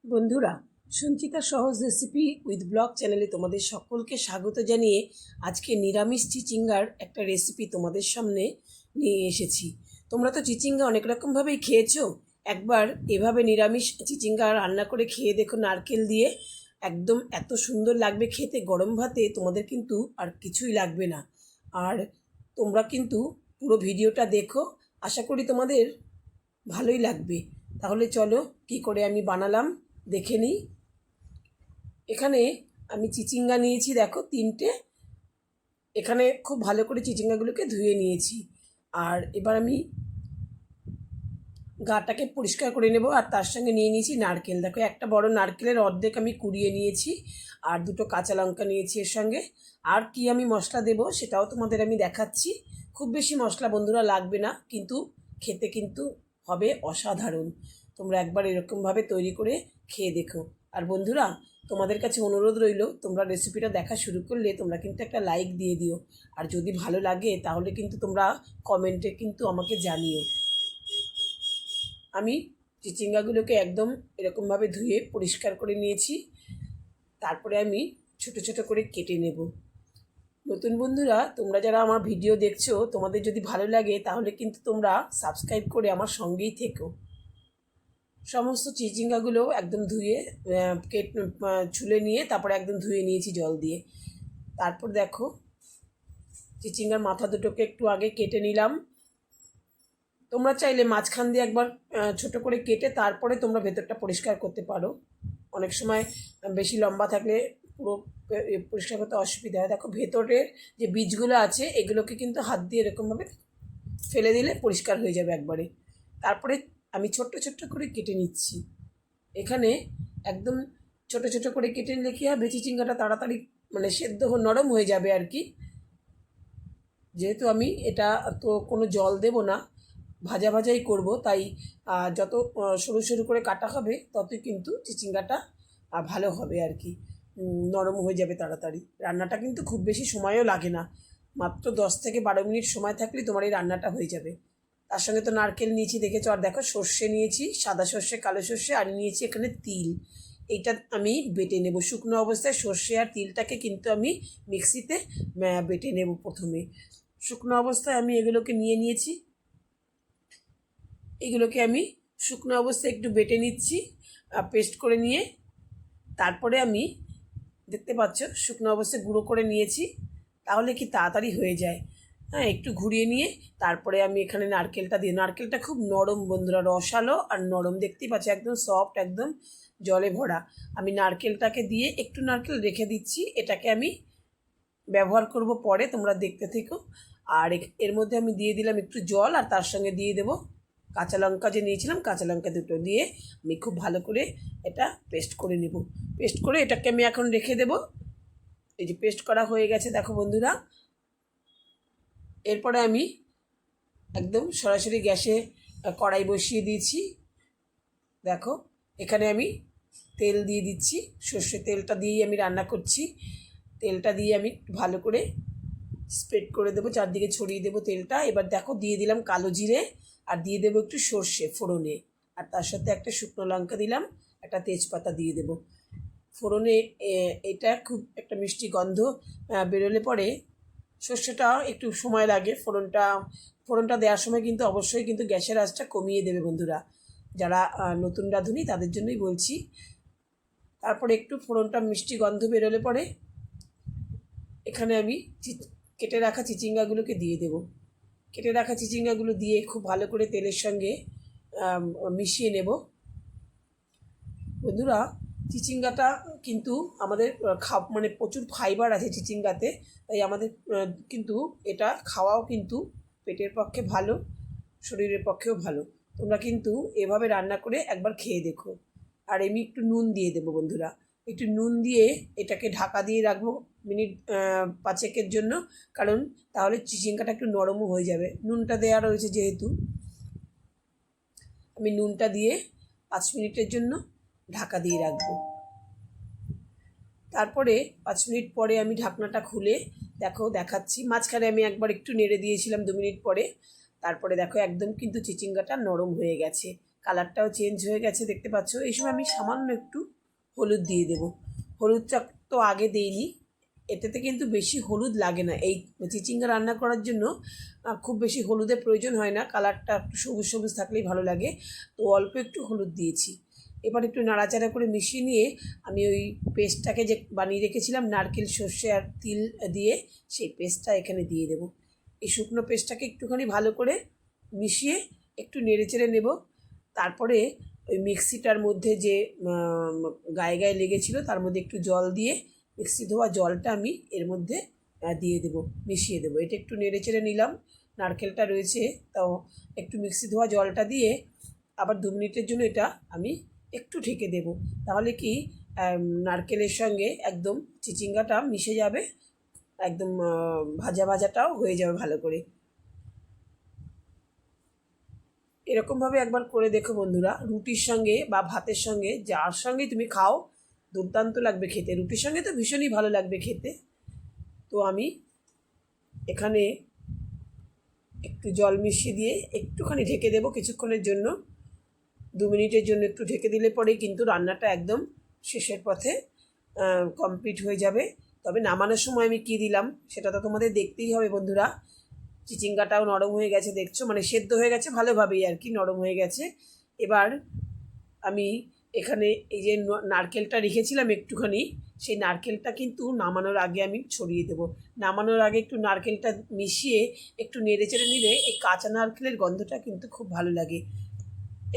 বন্ধুরা, সঞ্চিতা সহজ recipe with blog চ্যানেলে তোমাদের সকলকে স্বাগত জানিয়ে আজকে নিরামিষ চিচিঙ্গার একটা রেসিপি তোমাদের সামনে নিয়ে এসেছি। তোমরা তো চিচিঙ্গা অনেক রকমভাবেই খেয়েছো। একবার এভাবে নিরামিষ চিচিঙ্গা রান্না করে খেয়ে দেখো নারকেল দিয়ে, একদম এত সুন্দর লাগবে খেতে। গরম ভাতে তোমাদের কিন্তু আর কিছুই লাগবে না। আর তোমরা কিন্তু পুরো ভিডিওটা দেখো, আশা করি তোমাদের ভালোই লাগবে। তাহলে চলো কি করে আমি বানালাম দেখে নিই। এখানে আমি চিচিঙ্গা নিয়েছি, দেখো 3টে। এখানে খুব ভালো করে চিচিঙ্গাগুলোকে ধুয়ে নিয়েছি। আর এবার আমি গাটাকে পরিষ্কার করে নেব। আর তার সঙ্গে নিয়ে নিয়েছি নারকেল, দেখো একটা বড় নারকেলের অর্ধেক আমি কুড়িয়ে নিয়েছি। আর 2টো কাঁচা লঙ্কা নিয়েছি এর সঙ্গে। আর কি আমি মশলা দেব সেটাও তোমাদের আমি দেখাচ্ছি। খুব বেশি মশলা বন্ধুরা লাগবে না, কিন্তু খেতে কিন্তু হবে অসাধারণ। তোমরা একবার এরকমভাবে তৈরি করে খেয়ে দেখো। আর বন্ধুরা, তোমাদের কাছে অনুরোধ রইল, তোমরা রেসিপিটা দেখা শুরু করলে তোমরা কিন্তু একটা লাইক দিয়ে দিও। আর যদি ভালো লাগে তাহলে কিন্তু তোমরা কমেন্টে কিন্তু আমাকে জানিও। আমি চিচিঙ্গাগুলোকে একদম এরকমভাবে ধুয়ে পরিষ্কার করে নিয়েছি। তারপরে আমি ছোট ছোট করে কেটে নেব। নতুন বন্ধুরা, তোমরা যারা আমার ভিডিও দেখছো, তোমাদের যদি ভালো লাগে তাহলে কিন্তু তোমরা সাবস্ক্রাইব করে আমার সঙ্গেই থেকো। সমস্ত চিচিঙ্গাগুলো একদম ধুয়ে ছুলে নিয়ে তারপরে একদম ধুয়ে নিয়েছি জল দিয়ে। তারপর দেখো চিচিঙ্গার মাথা দুটোকে একটু আগে কেটে নিলাম। তোমরা চাইলে মাঝখান দিয়ে একবার ছোট করে কেটে তারপরে তোমরা ভেতরটা পরিষ্কার করতে পারো। অনেক সময় বেশি লম্বা থাকলে পুরো পরিষ্কার করতে অসুবিধা হয়। দেখো ভেতরের যে বীজগুলো আছে এগুলোকে কিন্তু হাত দিয়ে এরকমভাবে ফেলে দিলে পরিষ্কার হয়ে যাবে একবারে। তারপরে আমি ছোট্ট ছোট্ট করে কেটে নিচ্ছি। এখানে একদম ছোট ছোট করে কেটে নিলে কী হবে, চিচিঙ্গাটা তাড়াতাড়ি মানে সেদ্ধ নরম হয়ে যাবে আর কি। যেহেতু আমি এটা তো কোনো জল দেব না, ভাজা ভাজাই করব, তাই যত সরু সরু করে কাটা হবে ততই কিন্তু চিচিঙ্গাটা ভালো হবে আর কি। নরম হয়ে যাবে তাড়াতাড়ি। রান্নাটা কিন্তু খুব বেশি সময়ও লাগে না, মাত্র 10 থেকে 12 মিনিট সময় থাকলেই তোমার এই রান্নাটা হয়ে যাবে। তার সঙ্গে তো নারকেল নিয়েছি দেখেছো, আর দেখো সর্ষে নিয়েছি, সাদা সর্ষে, কালো সর্ষে, আর নিয়েছি এখানে তিল। এইটা আমি বেটে নেব শুকনো অবস্থায়। সর্ষে আর তিলটাকে কিন্তু আমি মিক্সিতে বেটে নেব প্রথমে। শুকনো অবস্থায় আমি এগুলোকে নিয়ে নিয়েছি। এগুলোকে আমি শুকনো অবস্থায় একটু বেটে নিচ্ছি, পেস্ট করে নিয়ে। তারপরে আমি দেখতে পাচ্ছ শুকনো অবস্থায় গুঁড়ো করে নিয়েছি, তাহলে কি তাড়াতাড়ি হয়ে যায়। হ্যাঁ, একটু ঘুরিয়ে নিয়ে তারপরে আমি এখানে নারকেলটা দিই। নারকেলটা খুব নরম বন্ধুরা, রসালো আর নরম, দেখতেই পাচ্ছ একদম সফট, একদম জলে ভরা। আমি নারকেলটাকে দিয়ে একটু নারকেল রেখে দিচ্ছি, এটাকে আমি ব্যবহার করব পরে, তোমরা দেখতে থেকো। আর এর মধ্যে আমি দিয়ে দিলাম একটু জল, আর তার সঙ্গে দিয়ে দেবো কাঁচা লঙ্কা যে নিয়েছিলাম, কাঁচা লঙ্কা 2টো দিয়ে আমি খুব ভালো করে এটা পেস্ট করে নেব। পেস্ট করে এটাকে আমি এখন রেখে দেব। এই যে পেস্ট করা হয়ে গেছে দেখো বন্ধুরা। এরপরে আমি একদম সরাসরি গ্যাসে কড়াই বসিয়ে দিয়েছি। দেখো এখানে আমি তেল দিয়ে দিচ্ছি, সর্ষের তেলটা দিয়েই আমি রান্না করছি। তেলটা দিয়ে আমি ভালো করে স্প্রেড করে দেবো, চারদিকে ছড়িয়ে দেবো তেলটা। এবার দেখো দিয়ে দিলাম কালো জিরে, আর দিয়ে দেবো একটু সর্ষে ফোড়নে, আর তার সাথে একটা শুকনো লঙ্কা দিলাম, একটা তেজপাতা দিয়ে দেবো ফোড়নে। এটা খুব একটা মিষ্টি গন্ধ বেরোলে পরে, সর্ষেটা একটু সময় লাগে ফোড়নটা দেওয়ার সময় কিন্তু অবশ্যই কিন্তু গ্যাসের আঁচটা কমিয়ে দেবে বন্ধুরা, যারা নতুন রাঁধুনি তাদের জন্যই বলছি। তারপরে একটু ফোড়নটা মিষ্টি গন্ধ বেরোলে পরে এখানে আমি কেটে রাখা চিচিঙ্গাগুলোকে দিয়ে দেব। কেটে রাখা চিচিঙ্গাগুলো দিয়ে খুব ভালো করে তেলের সঙ্গে মিশিয়ে নেব। বন্ধুরা, চিচিঙ্গাটা কিন্তু আমাদের মানে প্রচুর ফাইবার আছে চিচিঙ্গাতে, তাই আমাদের কিন্তু এটা খাওয়াও কিন্তু পেটের পক্ষে ভালো, শরীরের পক্ষেও ভালো। তোমরা কিন্তু এভাবে রান্না করে একবার খেয়ে দেখো। আর আমি একটু নুন দিয়ে দেবো বন্ধুরা, একটু নুন দিয়ে এটাকে ঢাকা দিয়ে রাখবো মিনিট 5-এর জন্য, কারণ তাহলে চিচিঙ্গাটা একটু নরমও হয়ে যাবে। নুনটা দেওয়া রয়েছে যেহেতু, আমি নুনটা দিয়ে 5 মিনিটের জন্য ঢাকা দিয়ে রাখবো। তারপরে 5 মিনিট পরে আমি ঢাকনাটা খুলে দেখো দেখাচ্ছি। মাঝখানে আমি একবার একটু নেড়ে দিয়েছিলাম 2 মিনিট পরে। তারপরে দেখো একদম কিন্তু চিচিঙ্গাটা নরম হয়ে গেছে। কালারটাও চেঞ্জ হয়ে গেছে দেখতে পাচ্ছ। এই সময় আমি সামান্য একটু হলুদ দিয়ে দেবো। হলুদটা তো আগে দিইনি, এটাতে কিন্তু বেশি হলুদ লাগে না। এই চিচিঙ্গা রান্না করার জন্য খুব বেশি হলুদের প্রয়োজন হয় না, কালারটা একটু সবুজ সবুজ থাকলেই ভালো লাগে। তো অল্প একটু হলুদ দিয়েছি। এবার একটু নাড়াচাড়া করে মিশিয়ে নিয়ে আমি ওই পেস্টটাকে যে বানিয়ে রেখেছিলাম নারকেল, সর্ষে আর তিল দিয়ে, সেই পেস্টটা এখানে দিয়ে দেবো। এই শুকনো পেস্টটাকে একটুখানি ভালো করে মিশিয়ে একটু নেড়েচেড়ে নেব। তারপরে ওই মিক্সিটার মধ্যে যে গায়ে গায়ে লেগেছিলো তার মধ্যে একটু জল দিয়ে মিক্সি ধোয়া জলটা আমি এর মধ্যে দিয়ে দেবো, মিশিয়ে দেবো। এটা একটু নেড়েচেড়ে নিলাম, নারকেলটা রয়েছে তাও একটু মিক্সি ধোয়া জলটা দিয়ে আবার 2 মিনিটের জন্য এটা আমি একটু ঢেকে দেব। তাহলে কি নারকেলের সঙ্গে একদম চিচিঙ্গাটা মিশে যাবে, একদম ভাজা ভাজাটাও হয়ে যাবে ভালো করে। এরকমভাবে একবার করে দেখো বন্ধুরা, রুটির সঙ্গে বা ভাতের সঙ্গে যার সঙ্গেই তুমি খাও দুর্দান্ত লাগবে খেতে। রুটির সঙ্গে তো ভীষণই ভালো লাগবে খেতে। তো আমি এখানে একটু জল মিশিয়ে দিয়ে একটুখানি ঢেকে দেবো কিছুক্ষণের জন্য, 2 মিনিটের জন্য একটু ঢেকে দিলে পরেই কিন্তু রান্নাটা একদম শেষের পথে কমপ্লিট হয়ে যাবে। তবে নামানোর সময় আমি কী দিলাম সেটা তো তোমাদের দেখতেই হবে বন্ধুরা। চিচিঙ্গাটাও নরম হয়ে গেছে দেখছো, মানে সেদ্ধ হয়ে গেছে ভালোভাবেই আর কি, নরম হয়ে গেছে। এবার আমি এখানে এই যে নারকেলটা রেখেছিলাম একটুখানি, সেই নারকেলটা কিন্তু নামানোর আগে আমি ছড়িয়ে দেবো। নামানোর আগে একটু নারকেলটা মিশিয়ে একটু নেড়ে চেড়ে নিলে এই কাঁচা নারকেলের গন্ধটা কিন্তু খুব ভালো লাগে।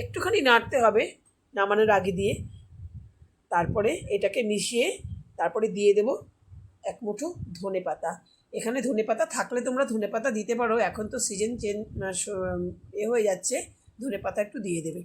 একটুখানি নাড়তে হবে নামানোর আগে দিয়ে। তারপরে এটাকে মিশিয়ে তারপরে দিয়ে দেবো 1 মুঠো ধনেপাতা। এখানে ধনেপাতা থাকলে তোমরা ধনেপাতা দিতে পারো, এখন তো সিজন চেঞ্জ হয়ে যাচ্ছে, ধনেপাতা একটু দিয়ে দেবে।